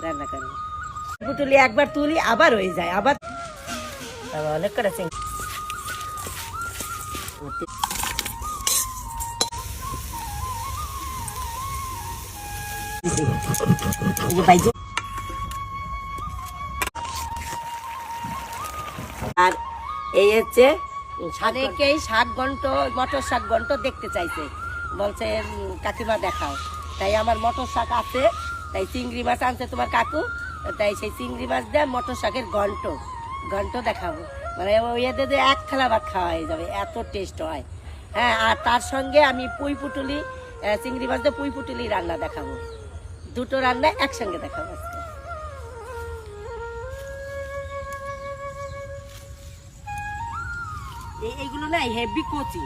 রান্না করবো। পুটুলি একবার তুলি আবার হয়ে যায়, আবার অনেক করে আর এই হচ্ছে অনেকেই শাক ঘন্ট, মটর শাক ঘন্ট দেখতে চাইছে, বলছে কাকিমা দেখাও। তাই আমার মটর শাক আছে, তাই চিংড়ি মাছ আনছে তোমার কাকু, তাই সেই চিংড়ি মাছ দিয়ে মটর শাকের ঘন্ট দেখাবো। মানে ওইদের যে এক থালা ভাত খাওয়া হয়ে যাবে, এত টেস্ট হয়। হ্যাঁ, আর তার সঙ্গে আমি পুঁই পুটুলি, চিংড়ি মাছ দিয়ে পুঁই পুটুলি রান্না দেখাবো। দুটো রান্না একসঙ্গে দেখাবো আজকে। এইগুলো না হেভি কচি,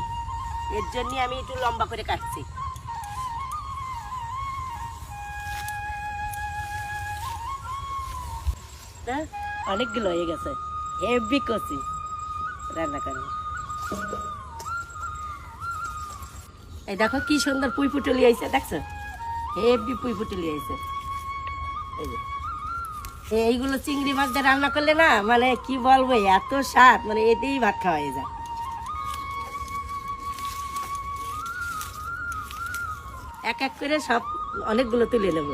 এর জন্য আমি একটু লম্বা করে কাটছি। অনেকগুলো হয়ে গেছে, হেভি কচি রান্না করবো। এই দেখো কি সুন্দর পুঁই পুটুলি আইছে, দেখছো হেভি পুঁই পুটুলি আইছে। এইগুলো চিংড়ি মাছ দিয়ে রান্না করলে না, মানে কি বলবো, এত স্বাদ, মানে এতেই ভাত খাওয়া হয়ে যায়। এক এক করে সব অনেকগুলো তুলে নেব।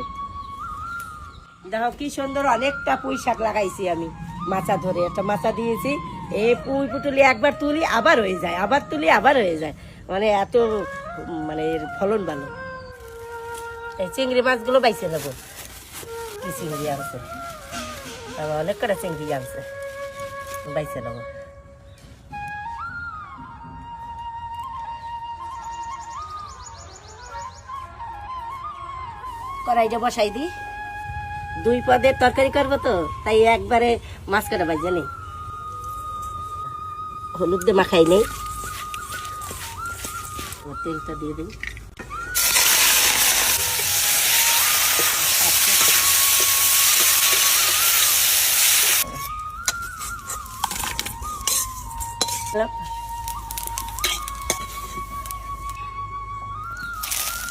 দেখো কি সুন্দর অনেকটা পুঁই শাক লাগাইছি আমি, মাচা ধরে একটা মাচা দিয়েছি। এই পুঁই পুটুলি একবার তুলি আবার হয়ে যায়, আবার তুলি আবার হয়ে যায়, মানে এত মানে এর ফলন ভালো। এই চিংড়ি মাছগুলো বাইছে নেবো, কি চিংড়ি আনছে, অনেক কটা চিংড়ি আনছে, বাইছে নেবো। কড়াইটা বসাই দিই, 2 পদের তরকারি করবো তো, তাই একবারে মাছ কাটা বাজে নেই, হলুদ দিয়ে মাখাই নেই। তেলটা দিয়ে দিই,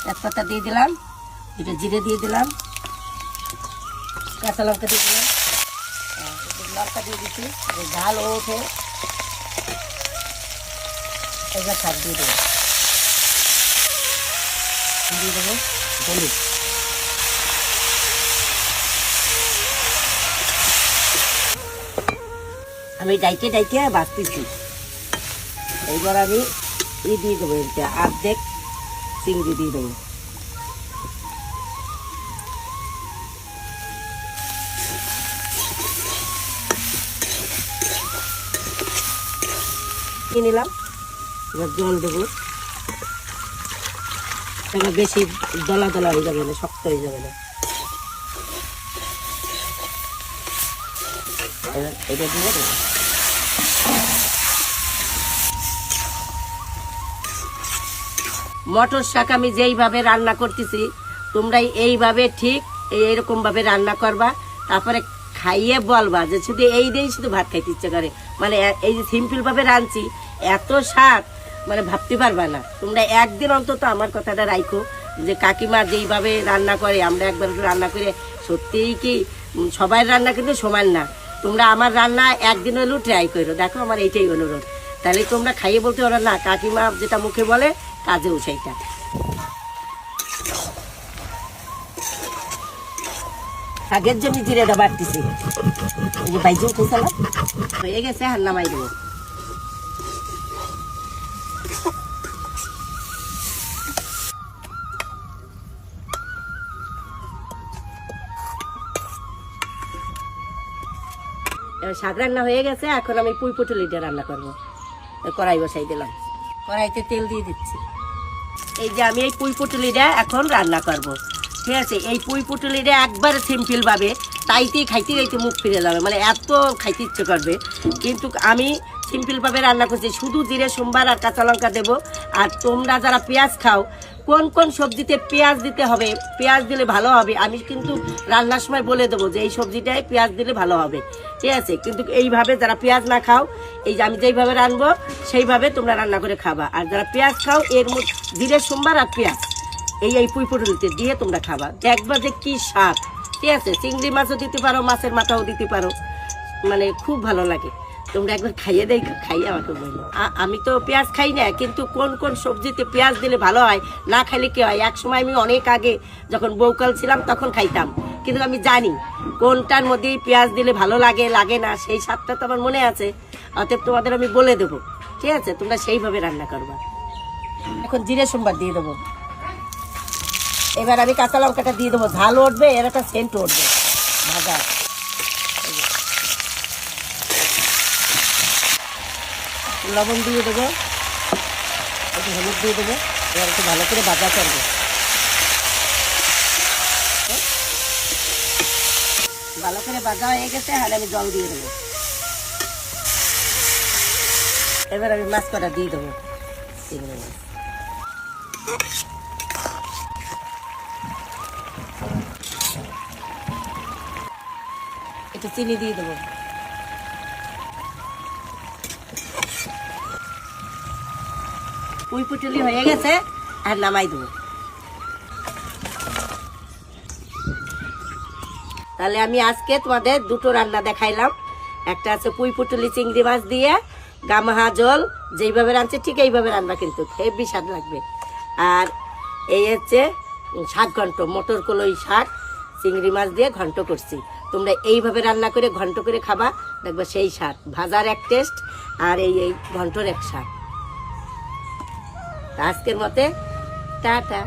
তেজপাতা দিয়ে দিলাম, এটা জিরে দিয়ে দিলাম, কাঁচা লঙ্কা দিয়ে দিলাম, লঙ্কা দিয়ে দিচ্ছি, ঝাল ওঠে, এবার শাক দিয়ে দেবো, হলুদ, আমি ডাইকে বাঁচতেছি। এইবার আমি দিয়ে দেবো, অর্ধেক চিংড়ি দিয়ে দেবো। নিলাম, এবার জল দেবো, বেশি দলা হয়ে যাবে না, শক্ত হয়ে যাবে না। এটা দিয়ে দেবো। মটর শাক আমি যেইভাবে রান্না করতেছি, তোমরা এইভাবে ঠিক এইরকম ভাবে রান্না করবা, তারপরে খাইয়ে বলবা যে শুধু এই দিয়েই শুধু ভাত খাইতে ইচ্ছে করে। মানে এই যে সিম্পল ভাবে রাঁধছি, এত স্বাদ মানে ভাবতে পারবা না। তোমরা একদিন অন্তত আমার কথাটা রাখো, যে কাকিমা যেইভাবে রান্না করে আমরা একবার রান্না করে, সত্যিই কি সবাই রান্না কিন্তু সমান না। তোমরা আমার রান্না একদিন হলেও ট্রাই করো, দেখো আমার এইটাই অনুরোধ। তাহলে তোমরা খাইয়ে বলতে পারো না কাকিমা যেটা মুখে বলে কাজেও সেইটা। শাকের জন্য জিরেটা বাড়তেছি, বাইজে উঠেছিলাম, হয়ে গেছে, আর নামাই দেবো। শাক রান্না হয়ে গেছে, এখন আমি পুঁই পুটুলিটা রান্না করবো। কড়াই বসাই দিলাম, কড়াইতে তেল দিয়ে দিচ্ছি। এই যে আমি এই পুঁই পুটুলিটা এখন রান্না করব, ঠিক আছে। এই পুঁই পুটুলিটা একবারে সিম্পল ভাবে তাইতেই খাইতে মুখ ফিরে যাবে, মানে এত খাইতে ইচ্ছে করবে। কিন্তু আমি সিম্পল ভাবে রান্না করছি, শুধু জিরে সোমবার আর কাঁচা লঙ্কা দেবো। আর তোমরা যারা পেঁয়াজ খাও, কোন কোন সবজিতে পেঁয়াজ দিতে হবে, পেঁয়াজ দিলে ভালো হবে, আমি কিন্তু রান্নার সময় বলে দেবো যে এই সবজিটায় পেঁয়াজ দিলে ভালো হবে, ঠিক আছে। কিন্তু এইভাবে যারা পেঁয়াজ না খাও, এই যে আমি যেইভাবে রান্নবো সেইভাবে তোমরা রান্না করে খাবা। আর যারা পেঁয়াজ খাও, এর মধ্যে জিরে সোমবার আর পেঁয়াজ এই পুঁই পুটুলিতে দিয়ে তোমরা খাবা, দেখবা যে কি স্বাদ, ঠিক আছে, চিংড়ি মাছও দিতে পারো, মাছের মাথাও দিতে পারো, মানে খুব ভালো লাগে। তোমরা একবার খাইয়ে দেই, খাইয়ে আমাকে বলো। আমি তো পেঁয়াজ খাই না, কিন্তু কোন কোন সবজিতে পেঁয়াজ দিলে ভালো হয়, না খাইলে কি হয়। এক সময় আমি অনেক আগে যখন বউকাল ছিলাম তখন খাইতাম, কিন্তু আমি জানি কোনটার মধ্যে পেঁয়াজ দিলে ভালো লাগে লাগে না, সেই স্বাদটা তো আমার মনে আছে। অতএব তোমাদের আমি বলে দেবো, ঠিক আছে, তোমরা সেইভাবে রান্না করবা। এখন জিরে সোমবার দিয়ে দেবো। এবার আমি কাঁচা লঙ্কাটা দিয়ে দেবো, ঝাল উঠবে, এর একটা সেন্ট উঠবে ভাজা। লবণ দিয়ে দেবো, একটু হলুদ দিয়ে দেবো, এবার একটু ভালো করে ভাজা করবো। ভালো করে ভাজা হয়ে গেছে, আর আমি জল দিয়ে দেবো। এবার আমি মাছ কটা দিয়ে দেবো, চিংড়ি মাছ। একটু চিনি দিয়ে দেবো। পুঁই পুটুলি হয়ে গেছে, আর নামাই দেবো। তাহলে আমি আজকে তোমাদের দুটো রান্না দেখাইলাম। একটা আছে পুঁই পুটুলি চিংড়ি মাছ দিয়ে গামাহা জল, যেইভাবে রাঁধছে ঠিক এইভাবে রান্না, কিন্তু হেভি স্বাদ লাগবে। আর এই হচ্ছে শাক ঘন্ট, মটর কলই শাক চিংড়ি মাছ দিয়ে ঘন্ট করছি। তোমরা এইভাবে রান্না করে ঘন্ট করে খাবা, দেখবে সেই স্বাদ। ভাজার এক টেস্ট, আর এই ঘন্টর এক স্বাদ। আজকের মতে টাটা।